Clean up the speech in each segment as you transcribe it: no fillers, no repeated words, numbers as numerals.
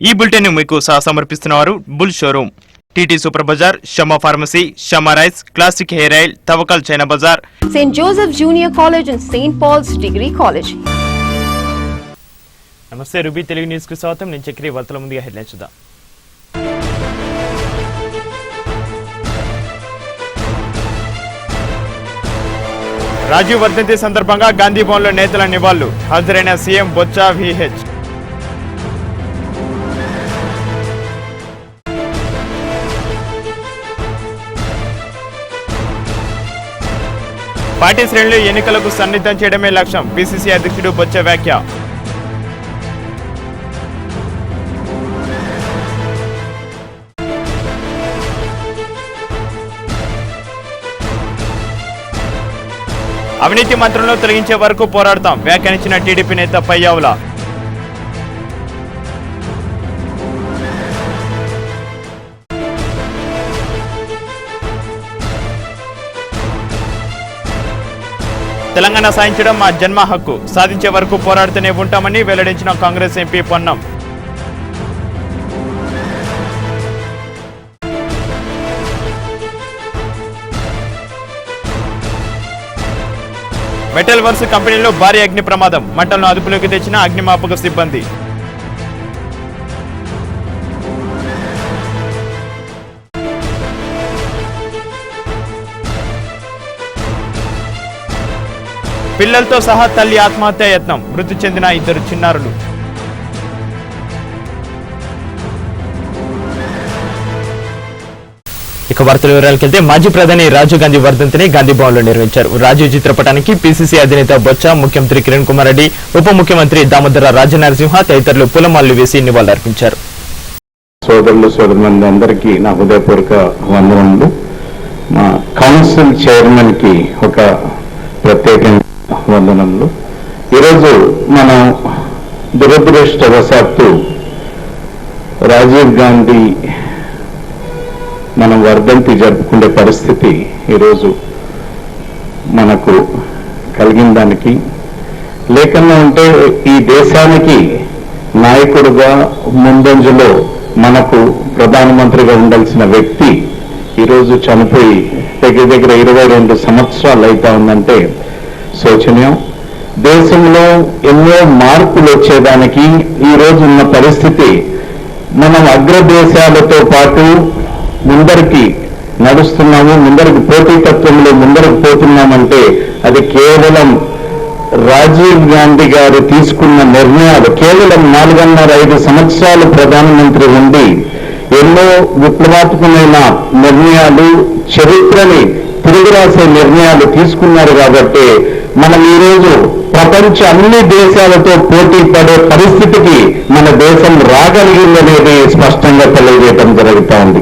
ఈ బులెటిన్ మీకు సమర్పిస్తున్నారు Bull showroom, TT Super Bazaar, Shama pharmacy, Shama rice, Classic hair oil, Tawakkal China Bazaar, Saint Joseph junior college and Saint Paul's degree college. నమస్తే Ruby Telugu news కు స్వాగతం. నేను చక్రి. వార్తల ముందుగా హెడ్లైన్స్ చూద్దాం. రాజీవ్ వర్ధంతి సందర్భంగా గాంధీ భవన్ లో నేతల నివాళులు. హాజరైన సీఎం బొత్స, విహెచ్. పార్టీ శ్రేణులు ఎన్నికలకు సన్నిద్ధం చేయడమే లక్ష్యం. పిసిసి అధ్యక్షుడు బొత్స వ్యాఖ్య. అవినీతి మంత్రులను తొలగించే వరకు పోరాడతాం వ్యాఖ్యానించిన టీడీపీ నేత పయ్యావుల. తెలంగాణ సాధించడం మా జన్మ హక్కు, సాధించే వరకు పోరాడుతూనే ఉంటామని వెల్లడించిన Congress MP Ponnam. Metal works కంపెనీలో భారీ అగ్ని ప్రమాదం, మంటలను అదుపులోకి తెచ్చిన అగ్నిమాపక సిబ్బంది. పిల్లలతో సహా తల్లి ఆత్మహత్య యత్నం, మృతి చెందిన 2 చిన్నారులు. ఇక వార్తల వివరాలకు వెళ్తే మాజీ ప్రధాని రాజీవ్ గాంధీ వర్ధంతిని గాంధీ భవన్ లో నిర్వహించారు. రాజీవ్ చిత్రపటానికి పిసిసి అధినేత బొత్స, ముఖ్యమంత్రి కిరణ్ కుమార్ రెడ్డి, ఉప ముఖ్యమంత్రి దామోదర రాజనరసింహ తదితరులు పూలమాలలు వేసి నివాళులర్పించారు. సోదరులు సోదరులందరికీ నా హృదయపూర్వక వందనములు. మా కౌన్సిల్ చైర్మన్ కి ఒక ప్రత్యేక వందనములు. ఈరోజు మనం దురదృష్టవశాత్తు రాజీవ్ గాంధీ మనం వర్ధంతి జరుపుకునే పరిస్థితి ఈరోజు మనకు కలిగిన దానికి లేకుండా ఉంటే ఈ దేశానికి నాయకుడుగా ముందంజలో మనకు ప్రధానమంత్రిగా ఉండాల్సిన వ్యక్తి ఈరోజు చనిపోయి దగ్గర 22 సంవత్సరాలు అవుతా ఉందంటే శోచనీయం. దేశంలో ఎన్నో మార్పులు వచ్చేదానికి ఈ రోజు ఉన్న పరిస్థితి, మనం అగ్రదేశాలతో పాటు ముందరికి నడుస్తున్నాము, ముందరికి పోటీతత్వంలో ముందరకు పోతున్నామంటే అది కేవలం రాజీవ్ గాంధీ గారు తీసుకున్న నిర్ణయాలు. కేవలం 4.5 సంవత్సరాలు ప్రధానమంత్రి ఉండి ఎన్నో విప్లవాత్మకమైన నిర్ణయాలు, చరిత్రని తిరిగిరాసే నిర్ణయాలు తీసుకున్నారు కాబట్టి మనం ఈరోజు ప్రపంచ అన్ని దేశాలతో పోటీ పడే పరిస్థితికి మన దేశం రాగలిగిందనేది స్పష్టంగా తెలియజేయడం జరుగుతూ ఉంది.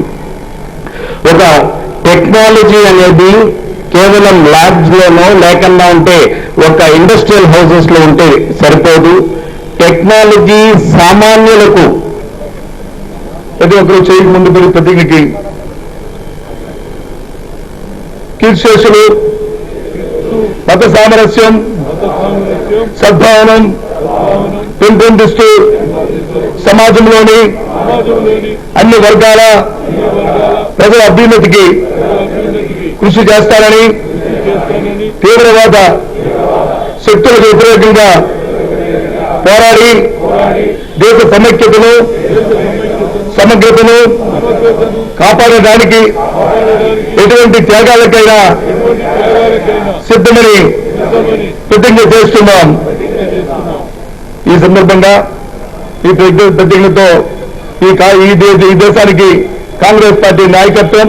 ఒక టెక్నాలజీ అనేది కేవలం ల్యాబ్స్ లోనో లేకుండా ఉంటే ఒక ఇండస్ట్రియల్ హౌసెస్ లో ఉంటే సరిపోదు. టెక్నాలజీ సామాన్యులకు ప్రతి ఒక్కరు చేయి ముందు పెరిగి ప్రతిజ్ఞకి కీర్తిశేషులు మత సామరస్యం, సద్భావనం పెంపొందిస్తూ సమాజంలోని అన్ని వర్గాల ప్రజల అభ్యున్నతికి కృషి చేస్తారని, తీవ్రవాద శక్తులకు వ్యతిరేకంగా పోరాడి దేశ సమైక్యతను, సమగ్రతను కాపాడడానికి ఎటువంటి త్యాగాలకైనా సిద్ధమని ప్రతిజ్ఞ చేస్తున్నాం. ఈ సందర్భంగా ఈ ప్రతిజ్ఞతో ఈ దేశానికి కాంగ్రెస్ పార్టీ నాయకత్వం,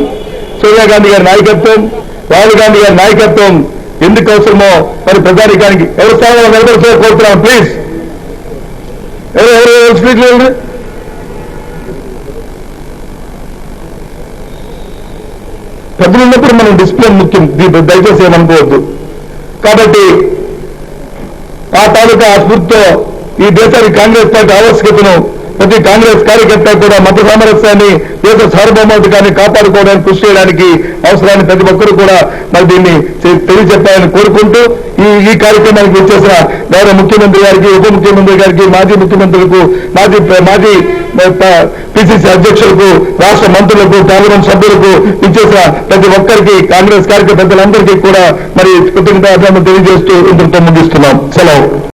సోనియా గాంధీ గారి నాయకత్వం, రాహుల్ గాంధీ గారి నాయకత్వం ఎందుకు అవసరమో మరి ప్రజానికానికి ఎవరు స్థానంలో నిలబడుతూ కోరుతున్నాం. ప్లీజ్ ఎవరు స్పీక్ లేదు. పెద్దలు ఉన్నప్పుడు మనం డిసిప్లిన్ ముఖ్యం, దయచేసి ఏమనుకోవద్దు. కాబట్టి ఆ తాలూకా స్ఫూర్తితో ఈ దేశానికి కాంగ్రెస్ పార్టీ ఆవశ్యకతను ప్రతి కాంగ్రెస్ కార్యకర్త కూడా మత సామరస్యాన్ని, దేశ సార్వభౌమాధికాన్ని కాపాడుకోవడానికి కృషి చేయడానికి అవసరాన్ని ప్రతి ఒక్కరూ కూడా మరి దీన్ని తెలియజెప్పాలని కోరుకుంటూ ఈ కార్యక్రమానికి వచ్చేసిన గౌరవ ముఖ్యమంత్రి గారికి, ఉప ముఖ్యమంత్రి గారికి, మాజీ ముఖ్యమంత్రులకు, మాజీ పిసిసి అధ్యక్షులకు, రాష్ట్ర మంత్రులకు, పార్లమెంట్ సభ్యులకు ఇచ్చేసిన ప్రతి ఒక్కరికి, కాంగ్రెస్ కార్యకర్తలందరికీ కూడా మరి కృతజ్ఞతలు తెలియజేస్తూ ఇంతటితో ముగిస్తున్నాం. సెలవు.